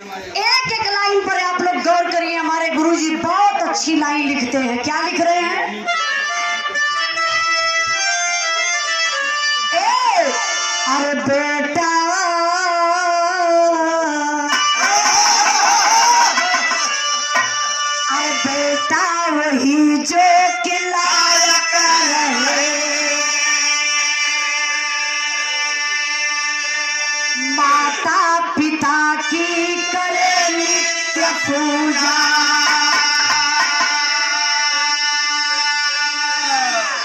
एक एक लाइन पर आप लोग गौर करिए। हमारे गुरुजी बहुत अच्छी लाइन लिखते हैं। क्या लिख रहे हैं? अरे बेटा अरे बेटा वही जो लायक रहे, माता पिता की करे नित्य पूजा,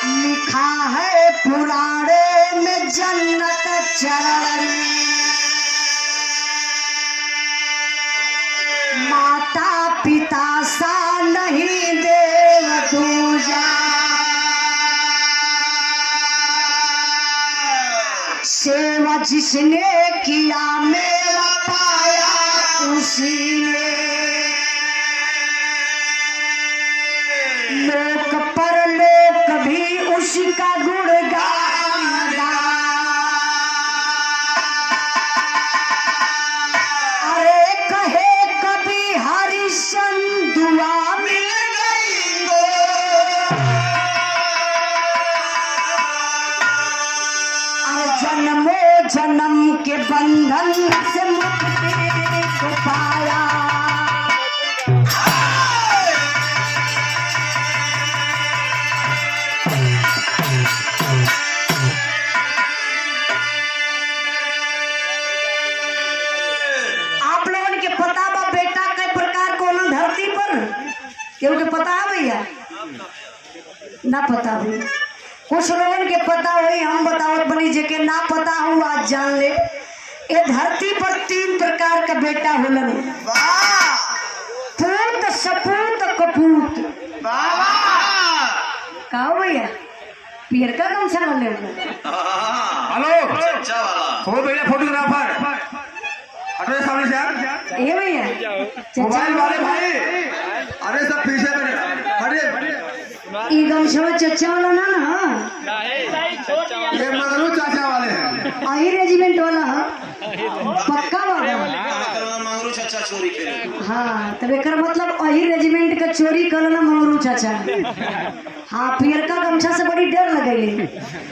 लिखा है पुराणे में जन्नत चरण, माता पिता सा नहीं देव दूजा, सेवा जिसने किया मेरा पाया उसी ने, लोक पर लोक भी उसका गुणगान गा, अरे कहे कभी हरिश्चंद्र दुआ मिल गई गो, जन्मो जन्म के बंधन से मुक्ति को पाया, आप लोगों के पता बा बेटा कई प्रकार को ना धरती पर क्योंकि पता है भैया ना पता हुई, कुछ लोगों के पता हुई, हम बतावत बनी जेके ना पता हो आज जान ले। ये धरती पर 3 प्रकार का बेटा होलन, पूत सपूत कपूत। कहो भैया पियर का कम सा ले। हेलो हो भैया फोटोग्राफर अरे सामने से यार, ये भैया मोबाइल वाले भाई, अरे सब पीछे में अरे एकदम सब चचा वाला ना ये मगरू चाचा वाले हैं, आई रेजिमेंट वाला पक्का वाला मगरू चाचा चोरी करे। हाँ तब एक मतलब अही रेजिमेंट का चोरी करना मंगरू चाचा। हाँ पियर का गमछा से बड़ी डर लगेली,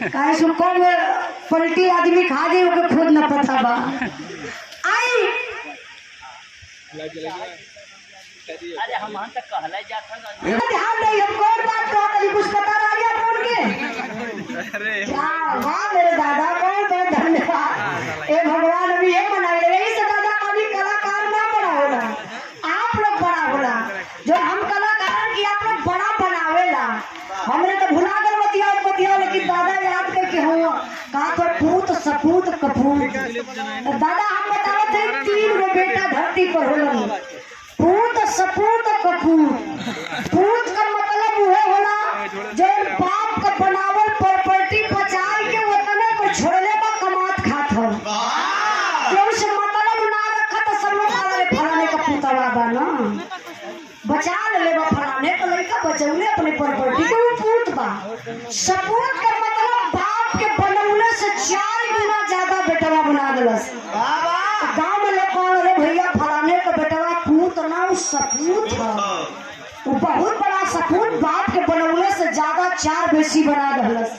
काहे सो कौन पलटी आदमी खा दे ओके खुद न पता बा। आई अरे हम तक कहला जात है ध्यान नहीं, हम कौन बात कहत हई कुछ पता रहिया कौन के? अरे क्या वाह मेरे दादा, बहुत बहुत धन्यवाद। ए भगवान अभी ये मनाए रही से दादा कभी कलाकार ना बड़ा होला, आप लोग बड़ा होला, जो हम कलाकार की आप लोग बड़ा बनावेला। हमने तो भुला गए बतिया लेकिन दादा याद करके हो कहा पर पूत सपूत कपूत। दादा हम बतावत थे 3 गो बेटा धरती पर होला, पूत सपूत कपूत। पूत का मतलब वो होला जो बाप का बनावल प्रॉपर्टी बचाए के वतने को छोड़ले बा कमात खात हो, जो से मतलब ना रखा तो सब लोग वाले फलाने का पुतवा बा ना बचा ले बा फलाने का लड़का बचौले अपने प्रॉपर्टी के वो पूत बा। सपूत का मतलब बाप के बनौले से 4 गुना ज्यादा बेटवा बना देलस। गाँव में लोग कह रहे भैया फलाने का बेटवा पूत ना सपूत है, वो बहुत बड़ा सपूत बाप के बनौले से ज्यादा 4 बेसी बना दहलस,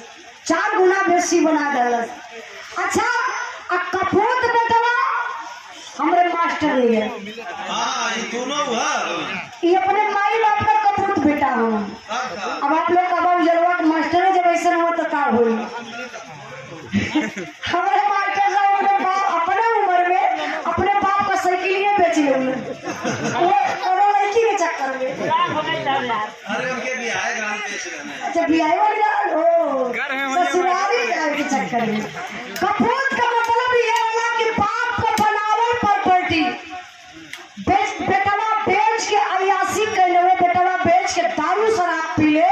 4 गुना बेसी बना दहलस। अच्छा कपूत बेटवा हमरे मास्टर लिए ये अपने माई बाप का कपूत बेटा हो। अब आप लोग का उजलवा के मास्टर है, जब ऐसा हो तो का हुई हमारे मास्टर साहब अपने उम्र में अपने बाप का साइकिल बेच लेंगे लड़की के चक्कर में। अच्छा बिहाई वाली ससुराली के चक्कर में। कपूत का मतलब ये होला कि बाप का बनावल प्रॉपर्टी बेटवा बेच के अयासी कर ले, बेटवा बेच के दारू शराब पी ले,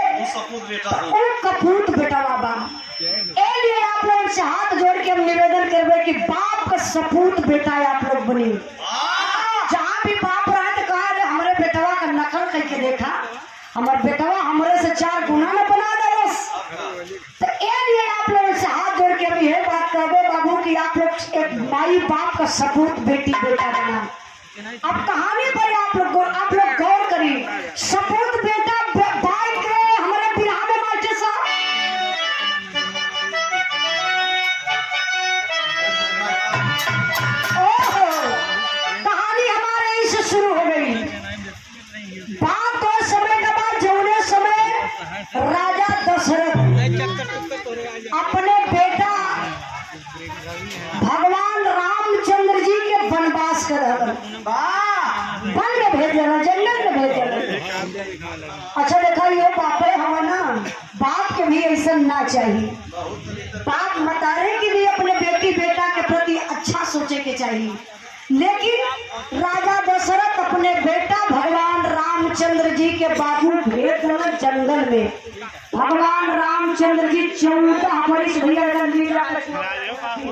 वो कपूत बेटवा बा। ए लिए आप लोग से हाथ जोड़ के हम निवेदन करबे कि बाप का सपूत बेटा आप लोग बनी। जहाँ भी बाप रहे तो कहा हमारे बेटवा का नकल करके देखा, हमारे बेटवा हमारे से 4 गुना में बना दे बस। तो ए लिए आप लोग से हाथ जोड़ के हम यह बात करबे बाबू कि आप लोग एक माई बाप का सपूत बेटी बेटा बना। अब कहानी पर आप लोग गौर करिए। सपूत बेटा बाइक हमारे बिहार में मास्टर साहब कहानी हमारे यहीं से शुरू हो गई। बात और समय का बाद जौने समय राजा दशरथ अपने बेटा भगवान रामचंद्र जी के वनवास कर वन में भेज देना, जंगल में भेज देना। अच्छा देखा ये पापे हवा ना, बाप के भी ऐसा ना चाहिए। बाप मतारे की भी अपने बेटी बेटा के प्रति अच्छा सोचे के चाहिए। लेकिन राजा दशरथ अपने बेटा भगवान रामचंद्र जी के बाबू भेज देना जंगल में। भगवान रामचंद्र जी 14 वर्ष भैया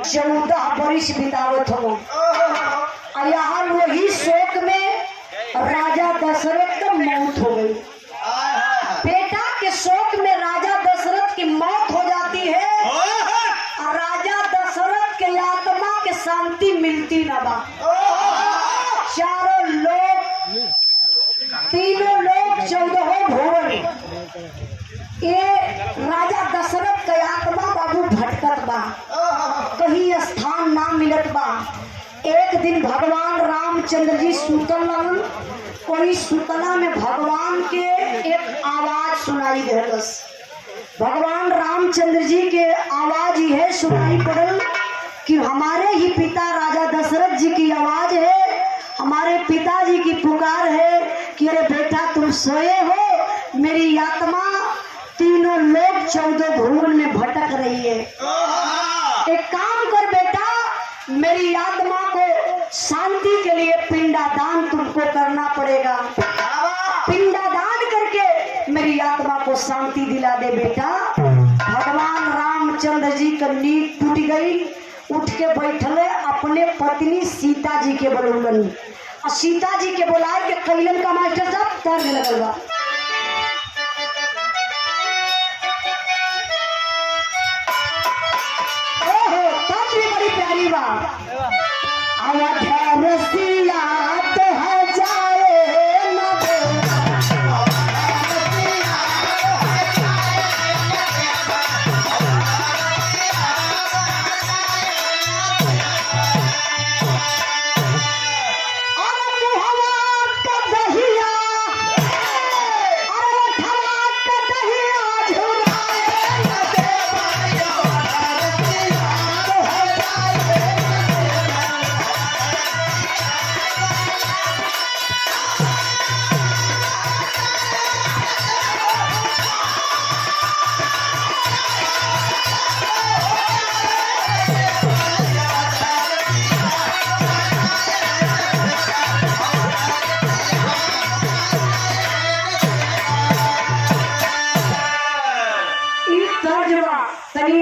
14 वर्ष बितावत हो। यहाँ वही शोक में राजा दशरथ का मौत हो गई। बेटा के शोक में राजा दशरथ की मौत हो जाती है और राजा दशरथ के आत्मा के शांति मिलती न बा। चारों लोग, तीनों लोग, 14 भुवन, ये राजा दशरथ के आत्मा बाबू भटकत बा, कहीं स्थान ना मिलत बा। एक दिन भगवान रामचंद्र जी सुतल रहन, कोई सुतला में भगवान के एक आवाज सुनाई देलस। भगवान रामचंद्र जी के आवाज यह सुनाई पड़ल कि हमारे ही पिता राजा दशरथ जी की आवाज है, हमारे पिताजी की पुकार है कि अरे बेटा तुम सोए हो, मेरी आत्मा तीनों लोग 14 भुवन में भटक रही है। एक काम कर बेटा, मेरी आत्मा को शांति के लिए पिंडादान तुमको करना पड़ेगा। पिंडादान करके मेरी आत्मा को शांति दिला दे बेटा। भगवान रामचंद्र जी का नींद टूट गई, उठ के बैठले अपने पत्नी सीता जी के बोलन और सीता जी के बुलाए के कैलन का मास्टर साहब तर्ज लगल बा। बड़ी प्यारी बात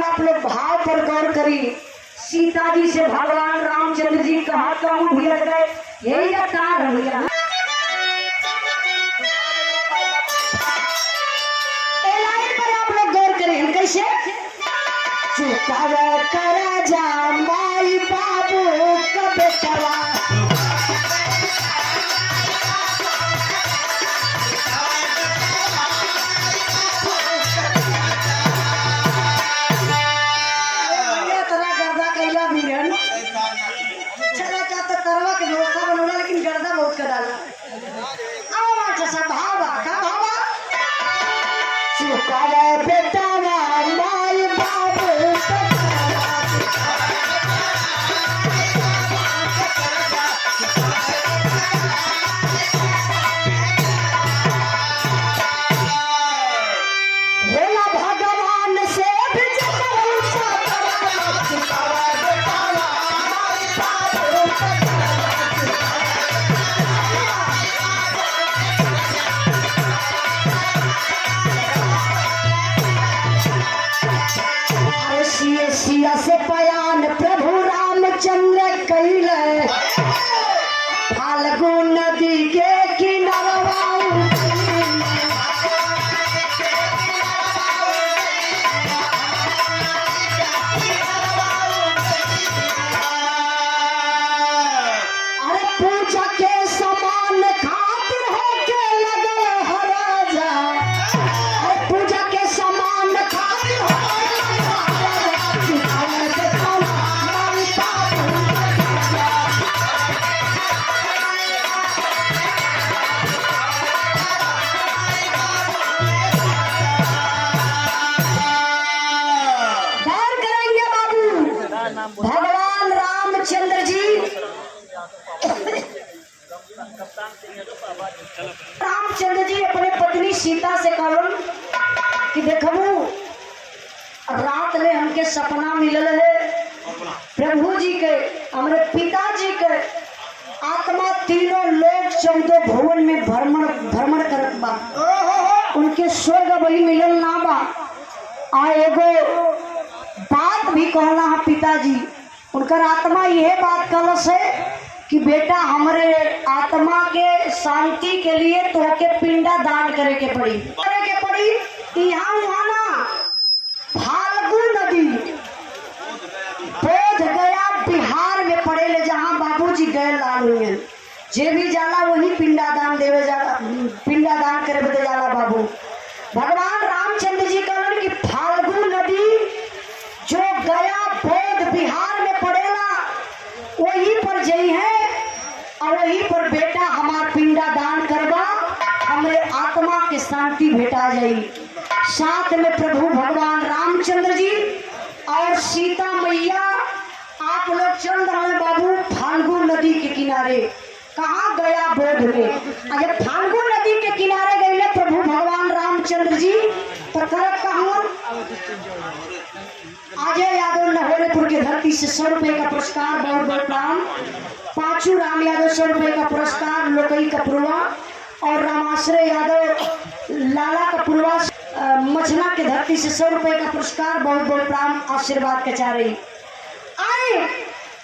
आप लोग भाव पर गौर करिए। सीता जी से भगवान रामचंद्र जी कहा कहूँ भिड़ गए, यही कार भैया। पर आप लोग गौर करिए कैसे चुकावा करा जा माई बाबू कब करा। सिया से पयान प्रभु रामचंद्र कैले फाल्गु नदी के किनारवा। अरे पूजा के रामचंद्र जी अपने पत्नी सीता से कहलन कि देखबू रात में हमके सपना मिलल है प्रभु जी के हमारे पिताजी के आत्मा तीनों लोग 14 भुवन में भ्रमण करत बा उनके स्वर्ग वही मिलल ना बा आ एगो बात भी कहना है पिताजी उनकर आत्मा यह बात कहलस है कि बेटा हमारे आत्मा के शांति के लिए तोहके पिंडा दान करे के पड़ी यहाँ वहाँ ना फाल्गु नदी बोध गया बिहार में पड़े ले जहाँ बाबूजी गए लाल हुए जे भी जाला वही पिंडा दान देवे जाला पिंडा दान करे बदे जाला बाबू भगवान रामचंद्र जी कहलन कि फाल्गु नदी जो गया बोध बिहार में पड़ेला वही पर जई है और वही पर बेटा हमार पिंडा दान करवा हमरे आत्मा के शांति भेटा जाई। साथ में प्रभु भगवान रामचंद्र जी और सीता मैया आप लोग चल रहे बाबू फाल्गु नदी के किनारे कहाँ गया बोध में अगर फाल्गु नदी के किनारे गए प्रभु भगवान रामचंद्र जी तो करत कहाँ अजय यादव लहोरेपुर के धरती से 100 रुपए का पुरस्कार बहुत बहुत प्रणाम। पांचू राम यादव 100 रुपए का पुरस्कार लोकई कपुरवा और रामाश्रय यादव लाला कपुरवा मछना के धरती से 100 रुपए का पुरस्कार बहुत बहुत प्रणाम आशीर्वाद कचारे। आए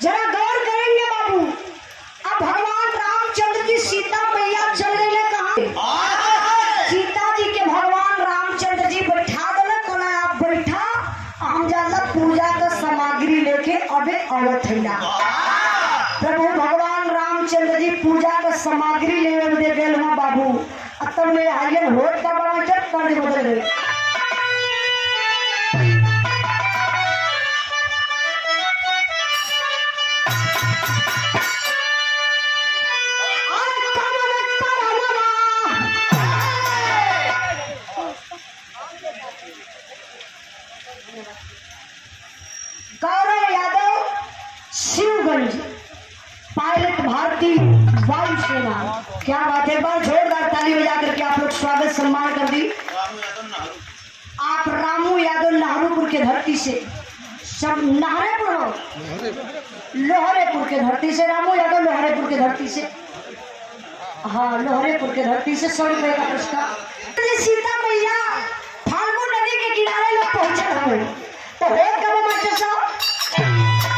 जरा गौर करेंगे बाबू अब भगवान रामचंद्र की सीता मैया चल गई कहाँ सीता जी के भगवान रामचंद्र जी बैठा दल कल आप बैठा हम जाला पूजा का सामग्री लेके अबे अवत है प्रभु भगवान रामचंद्र जी पूजा का सामग्री ले दे गए वहाँ बाबू अब मेरे आयन होट का बड़ा चट कर दे बदल गए गौरव यादव शिवगंज पायलट भारतीय वायुसेना क्या बात है एक बार जोरदार ताली बजा करके आप लोग स्वागत सम्मान कर दी। आप रामू यादव नाहरूपुर के धरती से सब नाहरेपुर लोहरेपुर के धरती से रामू यादव लोहरेपुर के धरती से हाँ लोहरेपुर के धरती से 100 रुपए का पुरस्कार। सीता मैया फाल्गु नदी के किनारे लोग पहुंचे हुए तो हो कब मास्टर साहब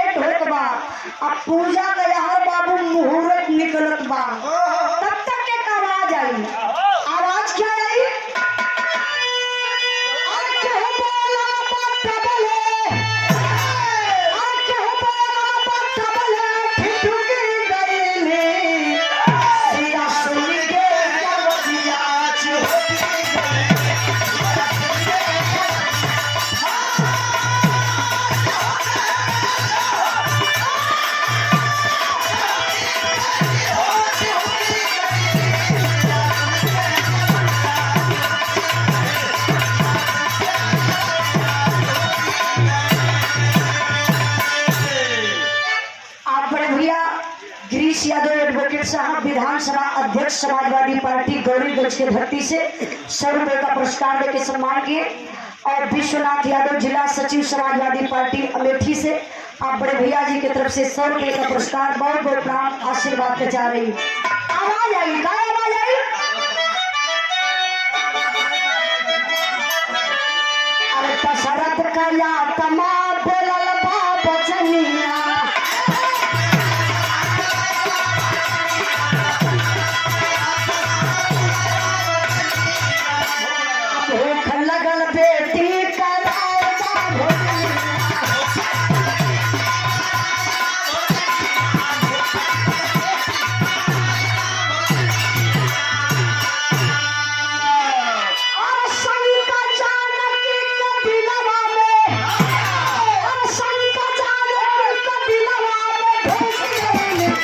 अब पूजा का यार बाबू मुहूर्त निकलत बा तब तक के आवाज आई आवाज क्या आई साहब विधानसभा अध्यक्ष समाजवादी पार्टी गौरीगंज के धरती से 100 रुपए का पुरस्कार देकर सम्मान किए और विश्वनाथ यादव जिला सचिव समाजवादी पार्टी अमेठी से आप बड़े भैया जी की तरफ से 100 रुपए का पुरस्कार बहुत बहुत प्राप्त आशीर्वाद के जा रही आवाज आई क्या आवाज आई नया तमा बोलल बा बचनिया भूख लगल बेटी करावता और शंका जानकी के दिलवा में और शंका जानकी के दिलवा में ढूंढ गई या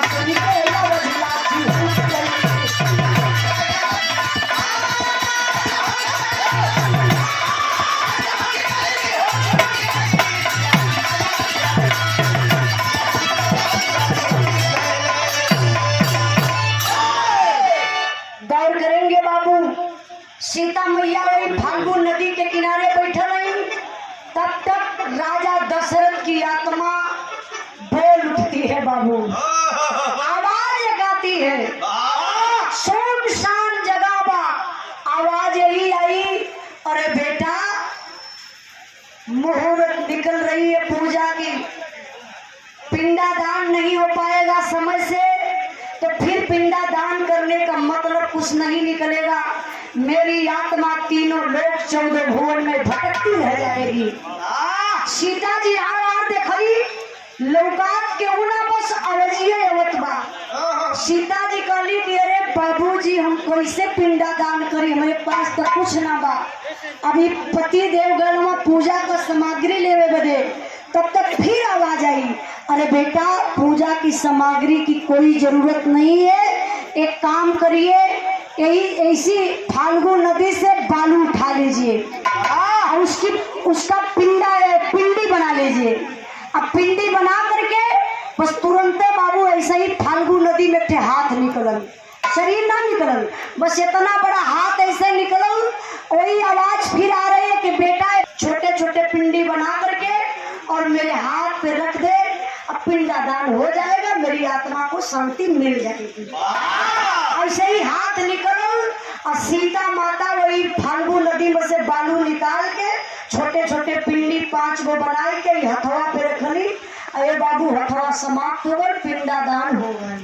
सुन के लवला गौर करेंगे बाबू। सीता मैया वही फाल्गुन नदी के किनारे बैठल रही, तब तक राजा दशरथ की आत्मा बोल उठती है बाबू, आवाज लगाती है, सुनसान जगह बा आवाज यही आई, अरे बेटा मुहूर्त निकल रही है पूजा की, पिंडादान नहीं हो पाएगा समय से तो फिर पिंडादान करने का मतलब कुछ नहीं निकलेगा, मेरी आत्मा तीनों लोक 14 भुवन में भटकती रह जाएगी। सीता जी आवार देखी लौकात के उना बस अवजिए अवत बा। सीता जी कहली कि अरे बाबूजी हम कैसे पिंडादान करी, हमारे पास तो कुछ ना बा, अभी पति देवगण में पूजा का सामग्री लेवे बदे, तब तक फिर आवाज आई, अरे बेटा पूजा की सामग्री की कोई जरूरत नहीं है, एक काम करिए यही ऐसी फाल्गुन नदी से बालू उठा लीजिए और उसका पिंडी बना लीजिए। अब पिंडी बना करके बस तुरंत बाबू ऐसे ही फाल्गुन नदी में हाथ निकलल, शरीर ना निकलल, बस इतना बड़ा हाथ ऐसे निकलल, वही आवाज फिर आ रही है कि बेटा छोटे छोटे पिंडी बना करके और मेरे हाथ पे रख दे, अब पिंडादान हो जाएगा, मेरी आत्मा को शांति मिल जाएगी। ऐसे ही हाथ निकल और सीता माता वही फाल्गुन नदी में से बालू निकाल के छोटे छोटे पिंडी 5 गो बना के हथवा पे रखली, अरे बाबू हथवा समाप्त हो गए, पिंडादान हो गए।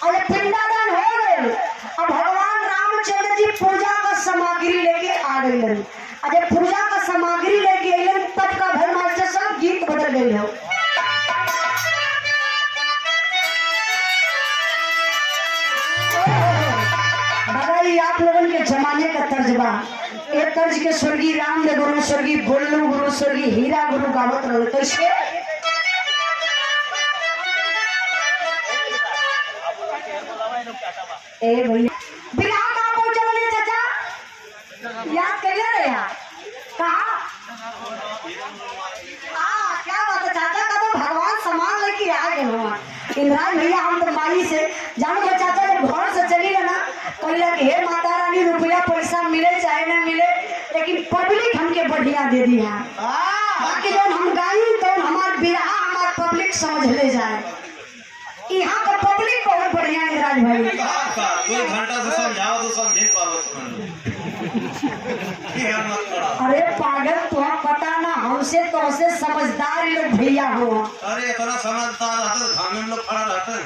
अरे पिंडादान हो गए, अब भगवान रामचंद्र जी पूजा का सामग्री लेके आ गए। अरे पूजा का सामग्री लेके अलन तब का धर्मास्टर सब गीत बदल गए हो। भाई आप लोगों के जमाने का तर्जबा, एक तर्ज के स्वर्गीय रामदेव गुरु, स्वर्गीय बोल्लू गुरु, स्वर्गीय हीरा गुरु गावत रहे, तो इसके ए भैया बिना कहाँ पहुंचल चाचा, याद कैले रहे कहा क्या बात है चाचा का, तो भगवान सामान लेके आ गए हुआ इंद्राज भैया। हम तो माई से जानो चाचा जब घर से चली गए ना, कहला कि हे माता रानी रुपया पैसा मिले चाहे ना मिले, लेकिन पब्लिक हमके बढ़िया दे दी है, बाकी जब हम गाई तो हमार बिरहा हमार पब्लिक समझ ले जाए, यहाँ का पब्लिक बहुत बढ़िया है इंद्राज भाई। 2 घंटा से समझाओ तो समझे अरे पागल तुम्हें पता ना, हमसे तो ऐसे समझदार लोग भैया हो। अरे इतना समझदार रहता तो धामे में लोग खड़ा रहता है।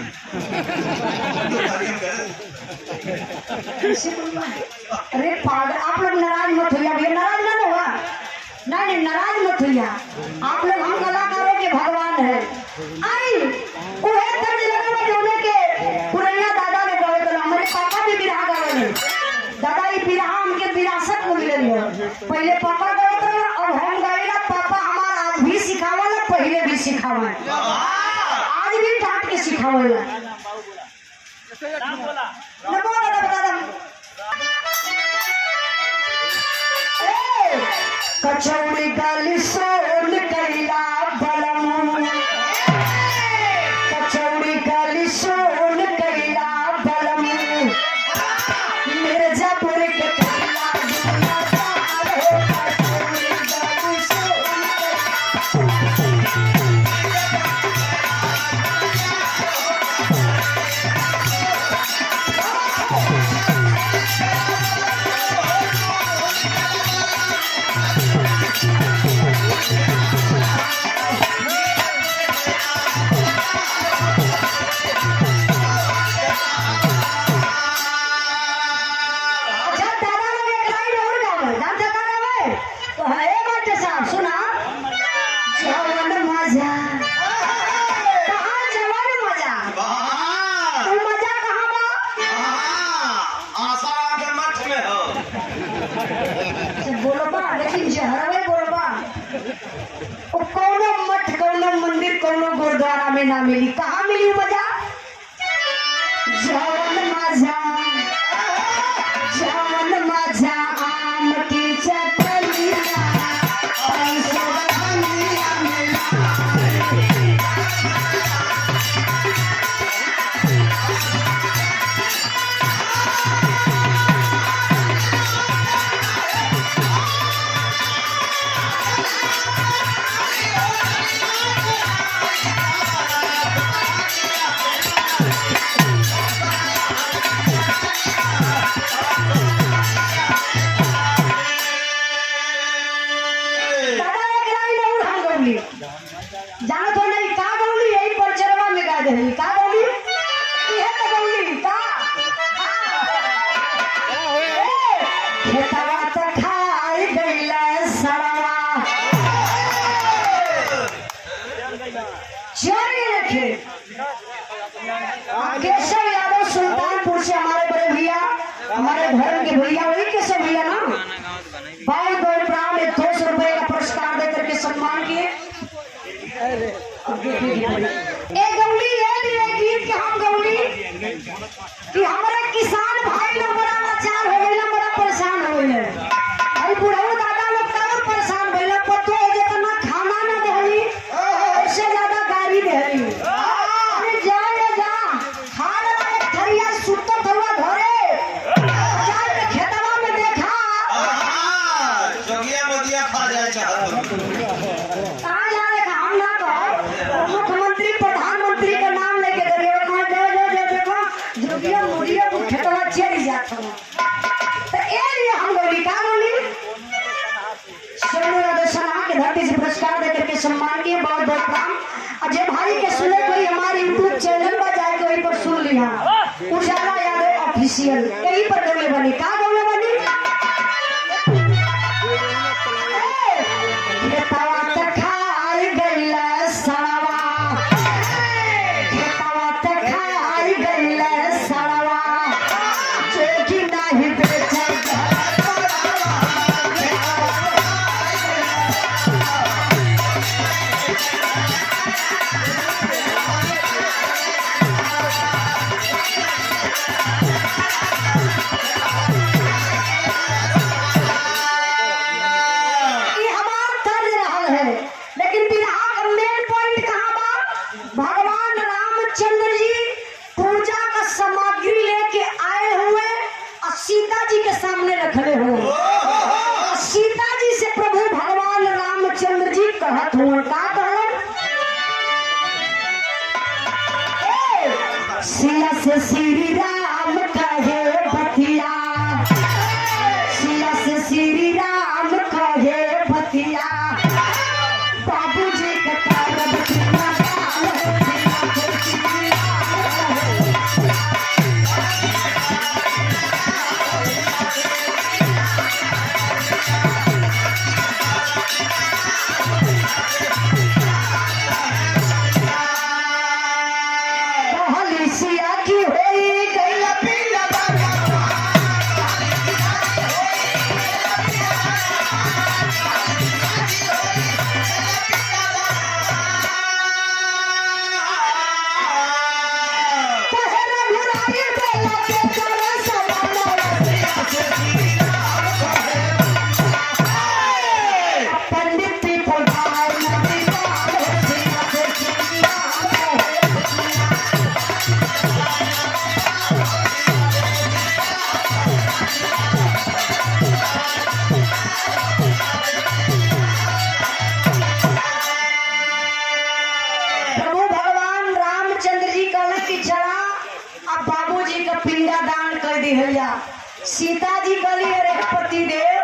अरे पागल आप लोग नाराज मत होइए, भैया नाराज ना होगा, नहीं नाराज मत होइए, आप लोग हम कलाकारों के भगवान है। आई उहे दर्द लगल जोने के पुरनिया दादा ने गावे तो हमारे पापा भी बिरहा गावे, दादा ये बिरहा हमके विरासत में मिलल है, पहले पापा गावत रहे और हम गावेला, पापा हमार आज भी सिखावला, पहले भी सिखावला, आज भी डांट के सिखावला। ना बोला ना बता दम कचौड़ी गाली सोन कैला बलम, कचौड़ी गाली सोन कैला बलम, मिर्जापुर के कैला कचौड़ी गाली सोन कैला वो कोनो मठ कोनो मंदिर कोनो गुरुद्वारा में ना मिली। कहाँ मिली मजा? जवन मजा आम की चटनिया जानो तो नहीं का गौली यही परचरवा में गा दे का गौली ये तो गौली का खेतवा तो खाई गईला सड़वा चोरी रखे। केशव यादव सुल्तानपुर से हमारे बड़े भैया हमारे धर्म के भैया वही केशव भैया ना बहुत बहुत प्राण 200 रुपए का पुरस्कार देकर के सम्मान किए। एक गौली ये गीत के हम गौली कि हमारे किसान भाई लोग बड़ा लाचार हो गए बड़ा परेशान हो गए भाई बुढ़ऊ दादा लोग तब परेशान भइल पतो है जितना खाना ना देली उससे ज्यादा गाड़ी देली। अरे जा खाना एक थरिया सुतो थवा घरे जाए के खेतवा में देखा जोगिया मोदिया खा जाए चाहत मुख्यमंत्री प्रधानमंत्री का नाम लेके देखो जोगिया मोदिया को खेतवा चली जाता है तो ये लिए हम गौली का गौली सोनू यादव सना के धरती से पुरस्कार देकर के सम्मान किए बहुत बहुत प्रणाम। अजय भाई के सुने कोई हमारे यूट्यूब चैनल पर जाके वहीं पर सुन लिया उजाला यादव ऑफिशियल यहीं पर गौले बनी का गौले बनी भगवान रामचंद्र जी पूजा का सामग्री लेके आए हुए और सीता जी के सामने रखले हुए। सीता जी से प्रभु भगवान रामचंद्र जी कहत हुए का कहलन सिया से श्री राम कहे बतिया सिया से श्री राम कहे बतिया बाबू जी के सीता जी कहली अरे पति देव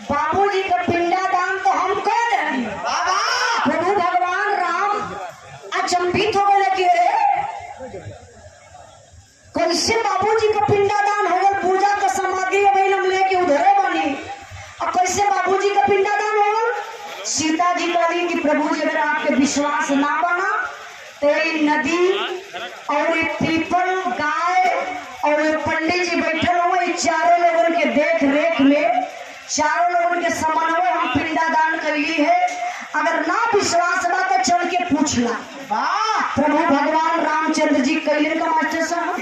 बाबूजी का पिंडादान तो हम कर दें। प्रभु भगवान राम अचंभित हो गए कि अरे कैसे बाबूजी का पिंडादान हो गया पूजा का सामग्री अभी हम लेके उधरे बनी और कैसे बाबूजी का पिंडादान हो गया। सीता जी कहली कि प्रभु जी अगर आपके विश्वास ना बना तो नदी और पीपल गाय और पंडित जी बैठे हुए चारों लोगों के देख रेख में चारों लोगों के समन्वय हम पिंडादान कर ली है। अगर ना विश्वास बा तो चल के पूछला। प्रभु भगवान रामचंद्र जी कैले का मास्टर साहब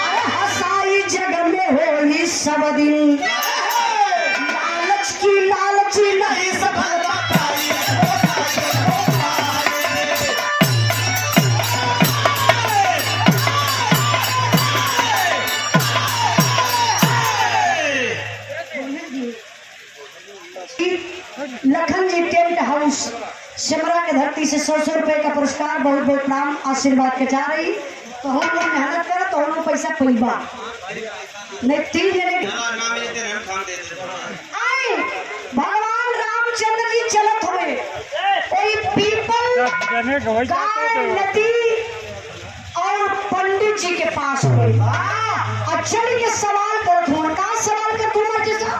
अरे हसाई जग में होई सब दिन लालची नहीं सफलता पाई। लखन जी टेंट हाउस सिमरा के धरती से 100 रुपए का पुरस्कार बहुत बहुत नाम आशीर्वाद के जा रही। तो हम लोग मेहनत करें तो हम लोग पैसा पैबा नहीं 3 जने आए भगवान रामचंद्र जी चलत हुए कोई पीपल गाय नदी और पंडित जी के पास गए। चल के सवाल करत हुआ का सवाल कर तुम जैसा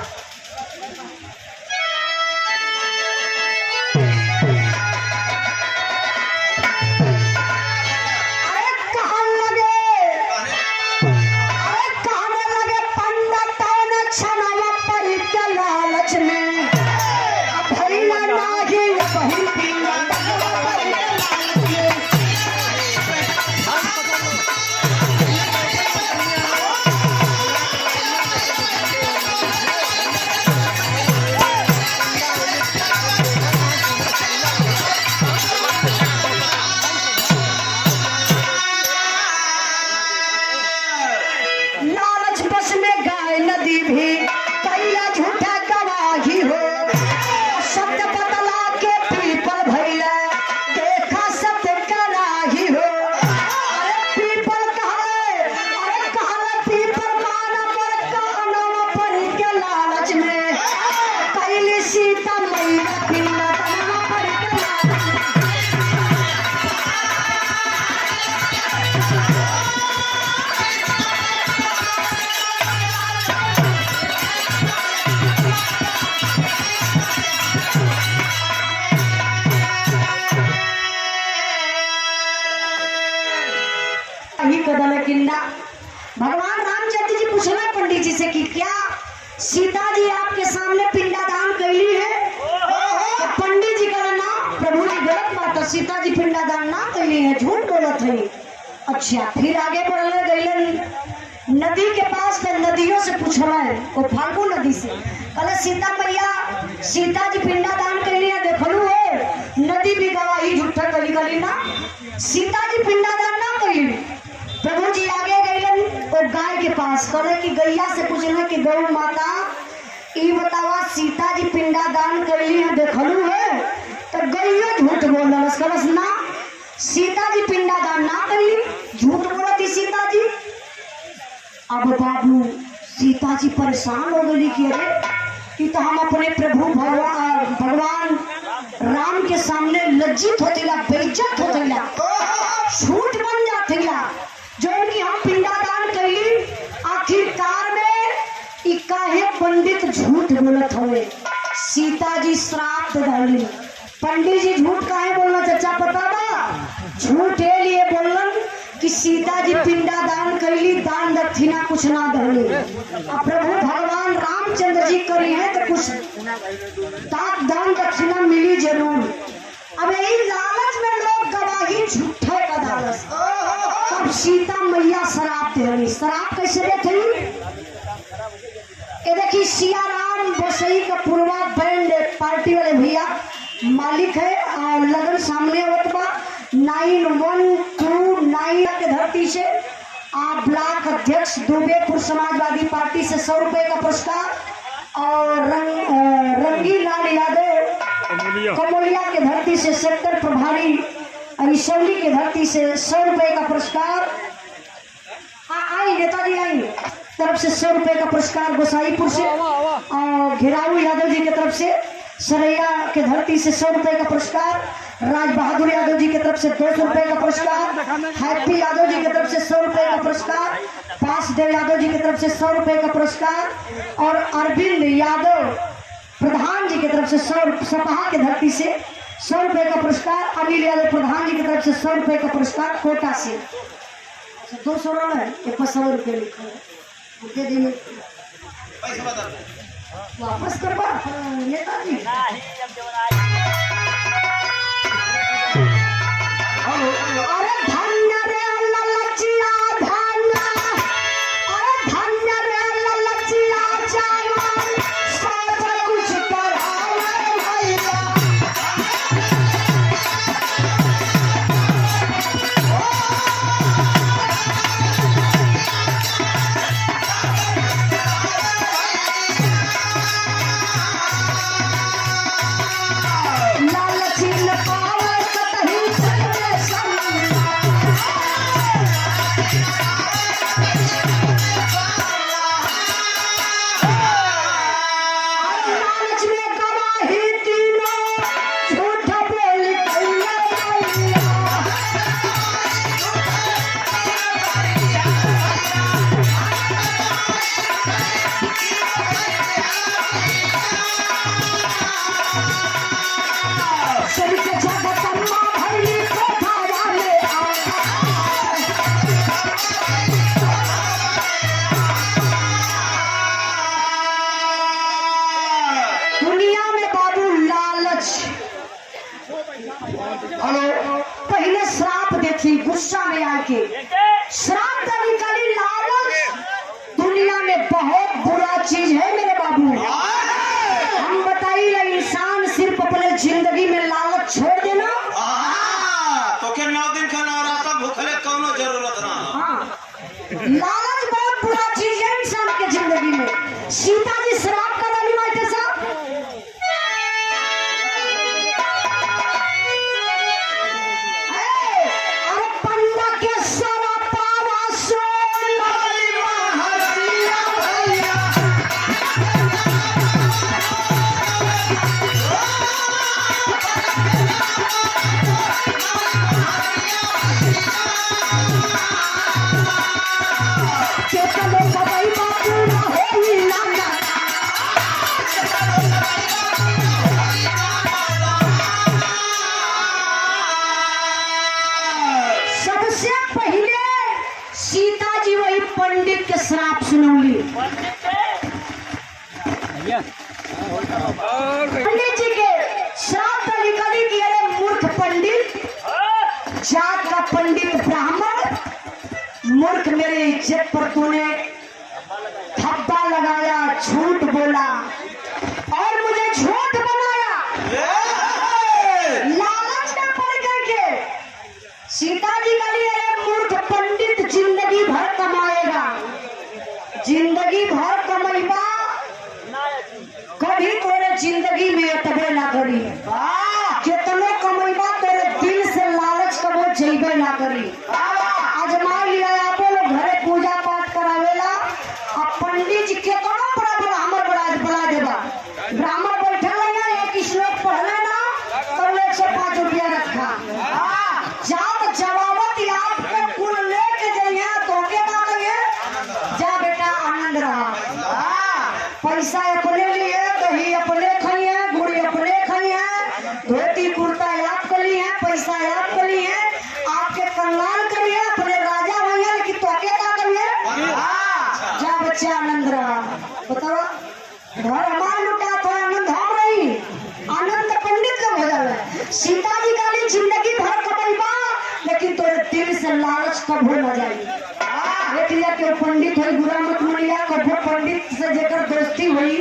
भगवान रामचंद्र जी पूछना पंडित जी से कि क्या सीता जी आपके सामने पिंडादान कैली है? तो पंडित जी का ना प्रभु जी गलत बात है, सीता जी पिंडादान ना कैली है, झूठ बोलत है। अच्छा फिर आगे बढ़ने गईलन नदी के पास तो नदियों से पूछना है वो फाल्गु नदी से कहले सीता मैया सीता जी पिंडादान कैली है देखलू है नदी भी गवाही झूठा कली कली ना सीता जी पिंडादान ना कैली। प्रभु जी आगे गईलन और गाय के पास कहले कि गैया से पूछना कि गौ माता ई बतावा सीता जी पिंडादान कैली है देखलू है? तो गैया झूठ बोलस कहलस ना सीता जी पिंडादान ना कैली, झूठ बोलती सीता जी। अब बाबू सीता जी परेशान हो गई कि अरे कि तो हम अपने प्रभु भगवान राम के सामने लज्जित होतेला बेइज्जत होतेला झूठ बन जातेला जो कि हम पिंडादान कैली। आखिरकार में काहे पंडित झूठ बोलत हुए सीता जी श्राप डाली। पंडित जी झूठ काहे बोलना चाचा पता बा? झूठ ये लिए बोलन कि सीता जी पिंडादान कैली दान दक्षिणा कुछ ना दहली। अब प्रभु भगवान रामचंद्र जी करी है तो कुछ दान दक्षिणा मिली जरूर। अब यही लालच में लोग गवाही झूठे का दालस। अब सीता मैया शराब दे, शराब कैसे देती? ये देखिए सिया राम बसई का पूर्वा बैंड पार्टी वाले भैया मालिक है और लगन सामने होता 9129 के धरती से आप ब्लॉक अध्यक्ष दुबेपुर समाजवादी पार्टी से 100 रुपए का पुरस्कार और रंगी लाल यादव कमोलिया के धरती से सेक्टर प्रभारी रिसौली के धरती से 100 रुपए का पुरस्कार। आई नेताजी आई तरफ से 100 रुपए का पुरस्कार गोसाईपुर से और घेराऊ यादव जी की तरफ से सरैया के धरती से 100 रुपए का पुरस्कार। राज बहादुर यादव जी की तरफ से 200 रुपए का पुरस्कार। हैप्पी यादव जी की तरफ से 100 रुपए का पुरस्कार। वासुदेव यादव जी की तरफ से 100 रुपए का पुरस्कार और अरविंद यादव प्रधान जी की तरफ से 100 सपहा के धरती से 100 रुपए का पुरस्कार। अनिल यादव प्रधान जी की तरफ से 100 रुपए का पुरस्कार कोटा से 200 है 100 रुपए लिखा है। वापस करवा नेताजी नाही अब जवन आई अरे धन्य रे ललचिया धन्य अरे धन्य रे ललचिया जवान सब कुछ करावे भैया लालची न पावे कतही चले संग लालच में गवाही तीनों झूठ बोल कैया भैया सर के जगत अम्मा भैली कोठा वाले दुनिया में बाबू लालच हेलो पहले श्राप देखी गुस्सा में आके श्राप का निकाली लालच दुनिया में बहुत बुरा चीज है मेरे बाबू हम बताइए इंसान सिर्फ अपने जिंदगी में लालच छोड़ देना तो के 9 दिन का नवरात्र भूखले कोनो जरूरत ना हाँ लालच बहुत बुरा चीज है इंसान के जिंदगी में सीता जी श्राप का दानी माइटे साहब अरे पंडा के सरा पावा सोन हसिया भैया के कले सबै बापू ना होई लाला सबसे पहले सीता जी वही पंडित के श्राप सुनौली पंडित भैया पंडित जी के श्राप का निकली कि अरे मूर्ख पंडित जात का पंडित ब्राह्मण मूर्ख मेरे इज्जत पर तूने धब्बा लगाया झूठ बोला और मुझे झूठ बनाया लालच में पड़ करके सीता जी का लिए अरे मूर्ख पंडित जिंदगी भर कमाएगा जिंदगी भर कमाईबा कभी तोरे जिंदगी में तबे ना करी कितनो कमाईबा तेरे दिल से लालच कबो जइबे ना करी आजमा लिया आपो लोग घरे पूजा पाठ करावेला अब पंडित जी के कोनो बड़ा ब्राह्मण बड़ा देबा ब्राह्मण बैठल ना एक श्लोक पढ़ले ना तो 105 रुपया रखा जब जवाबत आपके कुल लेके जाइए तो के का कहिए जा बेटा आनंद रहा पैसा अपने लिए दही अपने खाइए गुड़ी अपने खाइए धोती कुर्ता याद कर लिए पैसा याद कर लिए आपके कल्याण करिए अपने राजा भैया लेकिन तो के का करिए जा बच्चे आनंद रहा बताओ घर हमारा लुटा तो आनंद हम नहीं आनंद पंडित का भजन है सीता जी काली जिंदगी भर कमाईबा लेकिन तोरे दिल से लालच कबो न जाई देखिए कि पंडित हुई बुरा मत मनिया कबो पंडित से जेकर दोस्ती हुई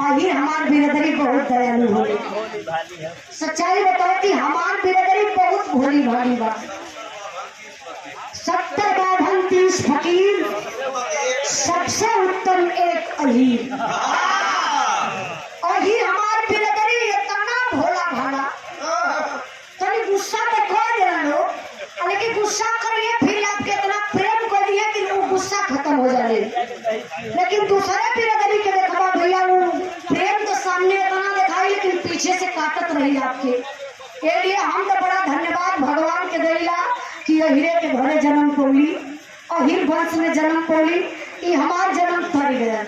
आही हमार बिरदरी बहुत दयालु हुई भोली भाली है सच्चाई बताओ कि हमार बिरदरी बहुत भोली भाली बा 70 बाभन 30 फकीर सबसे उत्तम एक अहीर अहीर हमार बिरदरी इतना भोला भाला तनी गुस्सा तो कर देना लोग लेकिन गुस्सा करिए फिर आपके इतना प्रेम करिए कि वो गुस्सा खत्म हो जाए लेकिन दूसरे बिरदरी के देखा भैया वो प्रेम तो सामने इतना दिखाई लेकिन पीछे से काटत रही आपके के लिए हम तो बड़ा धन्यवाद भगवान के दैला कि अहिरे के घरे जन्म पौली अहिर वंश में जन्म पौली कि हमार जन्म थर गया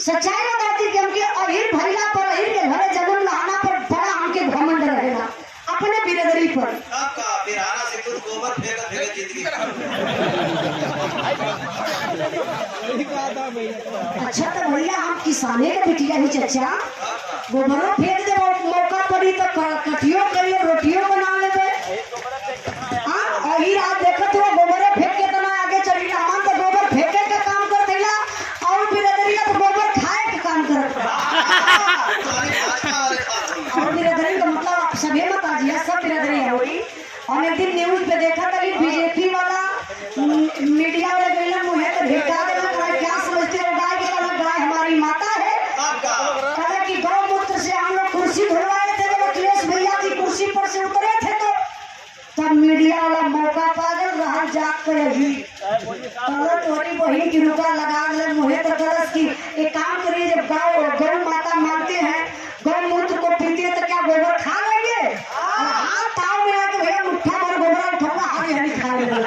सच्चाई बताती कि हमके अहिर भैया पर अहिर के घरे जन्म लाना पर बड़ा हमके घमंड रहेगा अपने बिरदरी पर आपका बिरहाना से कुछ गोबर फेंक जिंदगी अच्छा तो भैया हम किसाने के बेटिया ही चचा गोबरों फेंक दे मौका पड़ी तो कटियो करियो रोटियों बना लेते। हाँ अही रात देखत हुआ गोबरे फेंक के तना आगे चली हम तो गोबर फेंके का काम कर देला और बिरदरिया तो गोबर खाए के काम करत और बिरदरी का मतलब सभी मत आजिए सब बिरदरी हुई। और एक दिन न्यूज पे देखा था बीजेपी वाला मीडिया वाले गैला मुझे तो ढेका देना क्या समझते हो गाय की तरह गाय हमारी माता है। कहा कि गौमूत्र से हम लोग कुर्सी धुलवाए थे जब अखिलेश भैया की कुर्सी पर से उतरे थे तो तब मीडिया वाला मौका पागल रहा जाग कर अभी थोड़ी बहन की रुका लगा ले मुझे तो गलत की एक काम करिए जब गौ माता मानते हैं गौमूत्र को पीते हैं तो क्या गोबर खा लेंगे। हाँ ताव में आके भैया मुट्ठा भर गोबर उठाऊंगा हरी हरी खा लेंगे।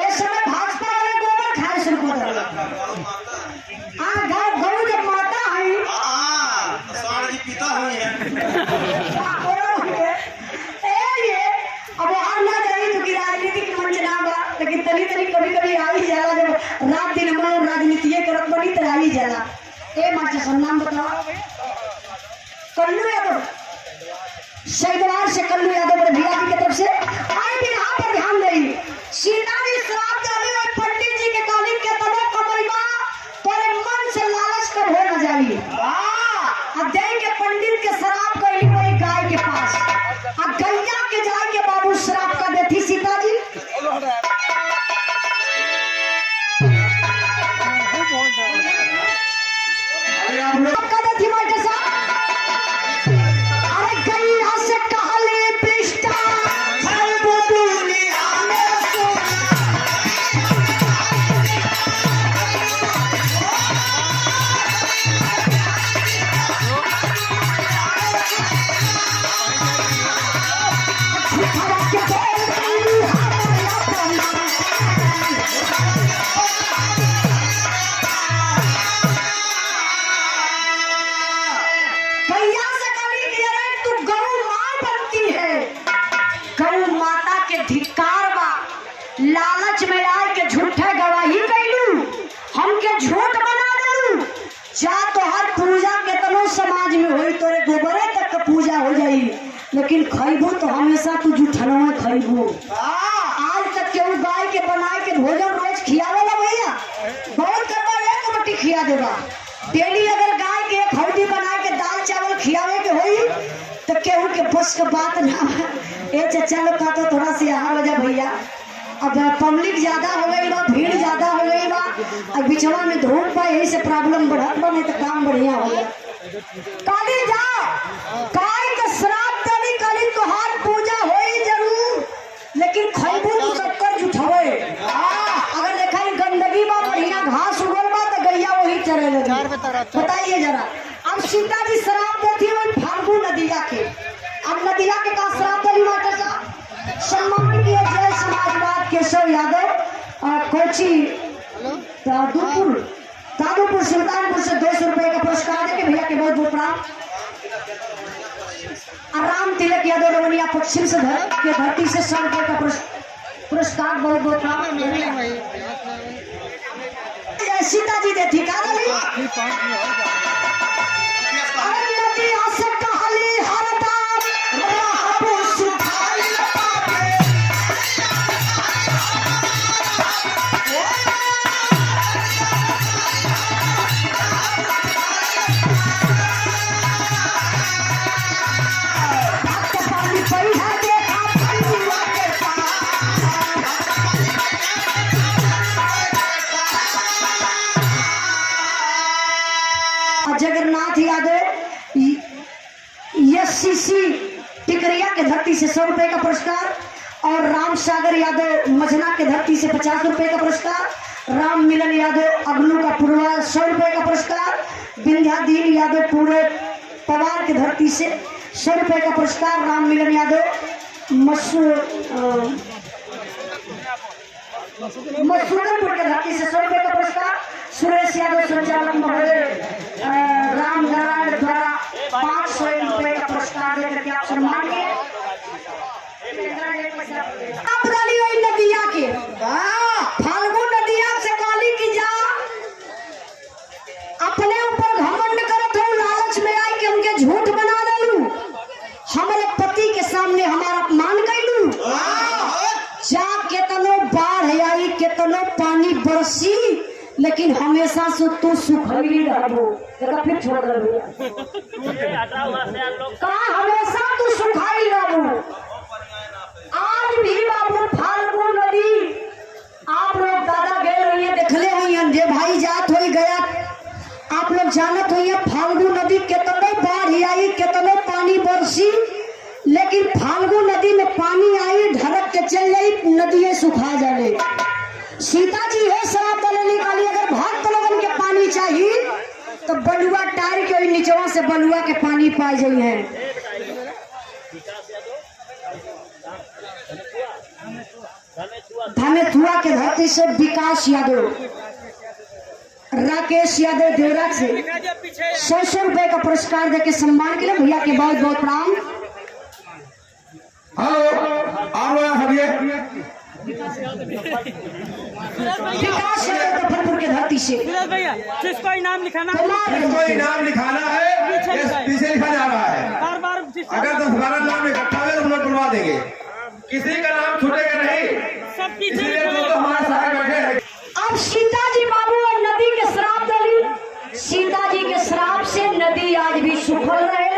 इस समय भाजपा वाले गोबर खाए शुरू कर दिया। हाँ गौ जब माता है अब वहां ना जाए तो राजनीतिक मंच ना बा लेकिन तनी तनी कभी कभी आई जाला जब रात दिन हम राजनीति करत बनी तो आई जाला। ए माचा नाम बताओ कल्लू यादव शहीदवार से कल्लू यादव भैया जी की तरफ से आई भी यहाँ पर ध्यान दें सीता जी श्राप डाली और पंडित जी के कालीन के तबो कमरिमा तोरे मन से लालच कर हो न जाई। अब देंगे पंडित के श्राप कइली वही गाय के पास अब गैया के जाय के बाबू श्राप का देती सीता जी। लालच में आए के झूठे गवाही कैलू हमके झूठ बना देलू जा तो हर पूजा के तनो समाज में होई तोरे गोबरे तक का पूजा हो जाई लेकिन खैबू तो हमेशा तू झूठनों में खैबू। आज तक केहू गाय के बनाए के भोजन रोज खियावेला भैया बहुत करवा एक रोटी खिया देगा डेली अगर गाय के एक हड्डी बना के दाल चावल खियावे के होई तो केहू के बस का बात ना। ए चचा लोग का तो थोड़ा सा यहाँ वजह भैया अब पब्लिक ज्यादा हो गई बा भीड़ ज्यादा हो गई बा अब बिचवा में धूप बा यही से प्रॉब्लम बढ़त बा नहीं तो काम बढ़िया हो गया। काली जाओ गाय का श्राप देनी काली तोहार पूजा होई जरूर लेकिन खैबू तो सबकर जुठवे। अगर देखा गंदगी बा बढ़िया घास उगल बा तो गैया वही चरे लगी। बताइए जरा अब सीता जी श्राप देती वही फाल्गु नदिया के अब नदिया के का श्राप देली माता साहब सम्मान किए जय समाजवाद केशव यादव कोची दादूपुर सुल्तानपुर से 200 रुपए का पुरस्कार देके भैया के बहुत बहुत प्रणाम। राम तिलक यादव रवनिया पश्चिम से के धरती से 100 रुपए का पुरस्कार बहुत बहुत प्रणाम। सीता जी देती का जगन्नाथ यादव एससीसी टिकरिया के धरती से 100 रुपए का पुरस्कार और राम सागर यादव मझना के धरती से 50 रुपए का पुरस्कार। राम मिलन यादव अगलू का पूर्वा 100 रुपए का पुरस्कार। विंध्यादीन यादव पूरे पवार के धरती से 100 रुपए का पुरस्कार। राम मिलन यादव मसूदनपुर के धरती से 100 रुपए का पुरस्कार। सुरेश यादव संचालक महोदय रामनारायण द्वारा 500 रुपए का पुरस्कार देकर के आप सम्मान किए। आप डाली हुई नदिया के फाल्गु नदिया केतनो पानी बरसी लेकिन हमेशा से तू सुखली रहबो। देखा फिर छोड़ दे भैया हटा हुआ से आप लोग का हमेशा तू सुखाई रहबो। आज भी बाबू फाल्गुन नदी आप लोग दादा गए रहिए देखले हुई जे भाई जात हो गया आप लोग जानत हुई फाल्गुन नदी कितने बाढ़ आई कितने पानी बरसी लेकिन फाल्गुन नदी में पानी आई ढलक के चल गई नदियां सुखा जाने। सीता जी है शराब डाले निकाली अगर भक्त लोगन के पानी चाहिए तो बलुआ टायर के नीचवा से बलुआ के पानी पाई जाई है। धमेथुआ के धरती से विकास यादव राकेश यादव देवराज से 100 रुपए का पुरस्कार देके सम्मान के लिए भैया के बहुत बहुत प्रणाम। हेलो आप लोग यहाँ खड़िए। विकास यादव मुजफ्फरपुर के धरती से भैया जिसको इनाम लिखाना इसको इनाम लिखाना है पीछे लिखा जा रहा है। बार बार अगर 10-12 नाम इकट्ठा हुए तो हम लोग बुलवा देंगे। किसी का नाम छूटेगा नहीं। सब पीछे इसीलिए तो हमारे साथ बैठे हैं। अब सीता जी बाबू और नदी के श्राप दली सीता जी के श्राप से नदी आज भी सुखल रहे।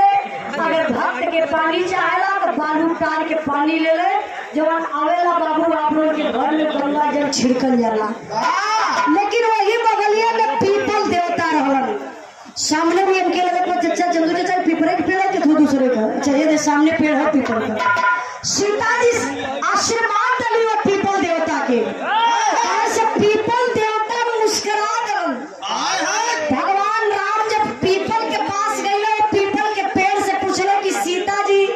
अगर भक्त के पानी चाहेला तो बालू टार के पानी ले ले जवन आवेला बाबू आप लोग के घर में गंगा जल छिड़कल जाला। लेकिन वही बगलिया में पीपल देवता रहलन। सामने भी इनके लगे तो चचा चंदू चचा पीपल के पेड़ है कि दूसरे का अच्छा ये सामने पेड़ है पीपल का। सीता जी आशीर्वाद दली वो पीपल देवता के ऐसे पीपल देवता मुस्कुरा दलन। भगवान राम जब पीपल के पास गए पीपल के पेड़ से पूछले कि सीता जी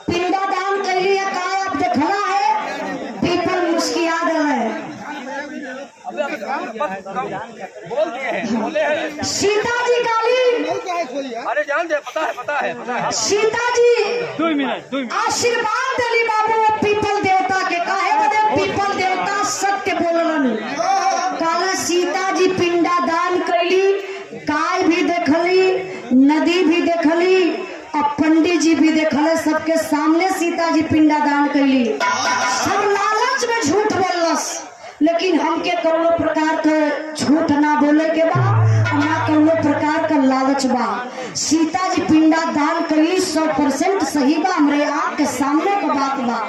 पिंडा दान कैली है का आप देखला है। पीपल मुस्कुरा दले। सीता जी काली अरे जान दे पता है सीता जी 2 मिनट आशीर्वाद दली बाबू पीपल देवता के काहे बदे पीपल देवता सत्य बोललन। काला सीता जी पिंडा दान कैली गाय भी देखली नदी भी देखली और पंडित जी भी देखले सबके सामने सीता जी पिंडा दान कैली। सब लालच में झूठ बोलस लेकिन हमके कौनो प्रकार का झूठ ना बोले के बा ना कौनो प्रकार का लालच बा। सीता जी पिंडा दान कैली 100% सही बा हमरे आँख के सामने का बात बा।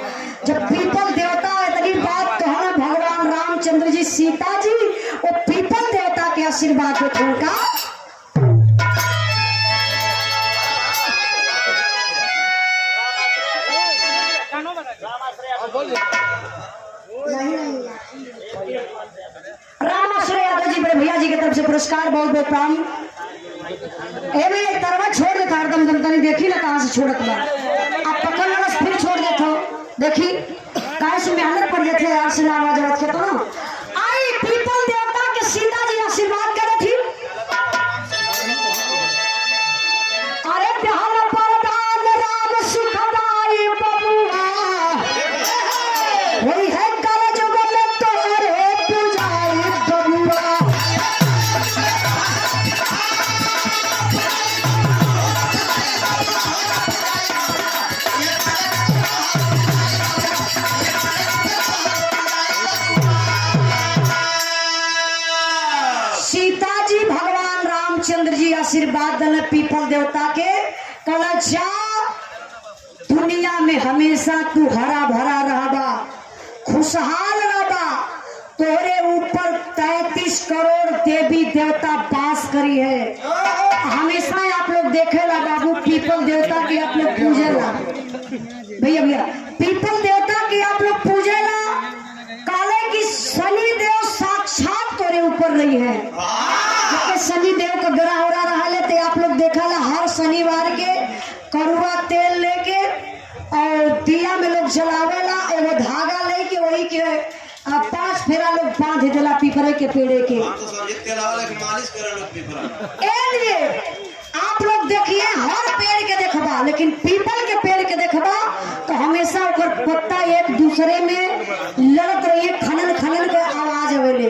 जब पीपल देवता इतनी बात कहना भगवान रामचंद्र जी सीता जी वो पीपल देवता के आशीर्वाद देते उनका रामाश्रय यादव जी बड़े भैया जी की तरफ से पुरस्कार बहुत बहुत प्रणाम। ए भैया तरवा छोड़ देता हरदम जनता ने देखी ना कहाँ से छोड़त बा अब पकड़ लो फिर छोड़ देता देखी कहाँ से मेहनत पड़ जाते यार से आवाज आवाज के तो ना आई पीपल देवता के सीता जी आशीर्वाद करे थी। अरे प्यार परदान राम सुखदाई बबुआ वही है काला जुग में तोरे पुजारी बबुआ। सीता जी भगवान रामचंद्र जी आशीर्वाद दल पीपल देवता के कला जा दुनिया में हमेशा तू हरा भरा रहबा खुशहाल रहबा। तोरे ऊपर 33 करोड़ देवी देवता वास करी है। हमेशा आप लोग देखेला बाबू पीपल देवता की आप लोग पूजेला भैया भैया पीपल देवता की आप लोग पूजेला काले की शनि देव साक्षात तोरे ऊपर रही है। शनि देव का ग्रह हो रहा लेते आप लोग देखा ला हर शनिवार के कड़ुआ तेल लेके और दिया में लोग जलावेला एगो धागा लेके वही के 5 फेरा लोग बांध देला पीपरे के पेड़े के। लिए आप लोग देखिए हर पेड़ के देखबा लेकिन पीपल के पेड़ के देखबा तो हमेशा ओकर पत्ता एक दूसरे में लड़त रही खनन खनन के आवाज आवेले।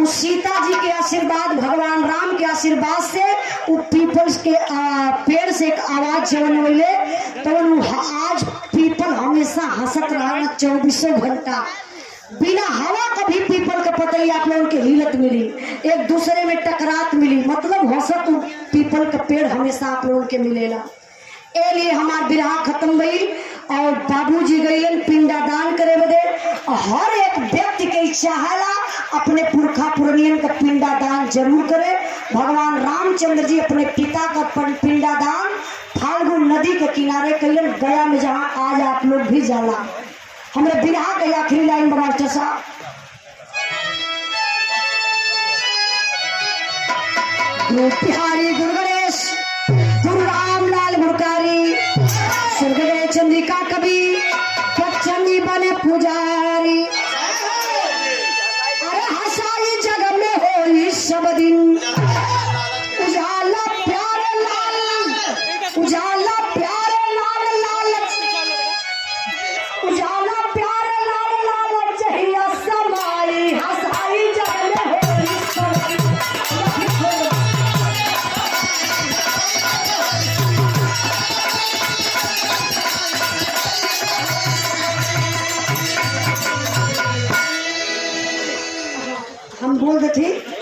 उस सीता जी के आशीर्वाद भगवान राम के आशीर्वाद से वो पीपल के पेड़ से एक आवाज जवन होले तो आज पीपल हमेशा हंसत रहा 24 घंटा। बिना हवा कभी पीपल का पतई आप लोगों के हिलत मिली, एक दूसरे में टकरात मिली, मतलब हंसत पीपल का पेड़ हमेशा आप लोगों के मिलेला। ए लिए हमार बिरहा खत्म भई और बाबूजी गईलन पिंडादान करे बदे। हर एक व्यक्ति के इच्छा है अपने पुरखा पुरनियन का पिंडादान जरूर करे। भगवान रामचंद्र जी अपने पिता का पिंडादान फाल्गु नदी के किनारे कईलन, गया में, जहाँ आज आप लोग भी जाला। हमारे बिरहा के आखिरी लाइन मास्टर साहब, गुरु बिहारी गुरु गणेश गुरु रामलाल गुरकारी स्वर्ग गए चंद्रिका कवि चंदी बने पुजारी। अरे हसाई जग में हो सब दिन उजाला प्यारे लाल, उजाला प्यारे लाल लाल, उजाला प्यारे लाल लाल जहिया समाई हसाई जग में हो सब दिन। हम बोल रहे थे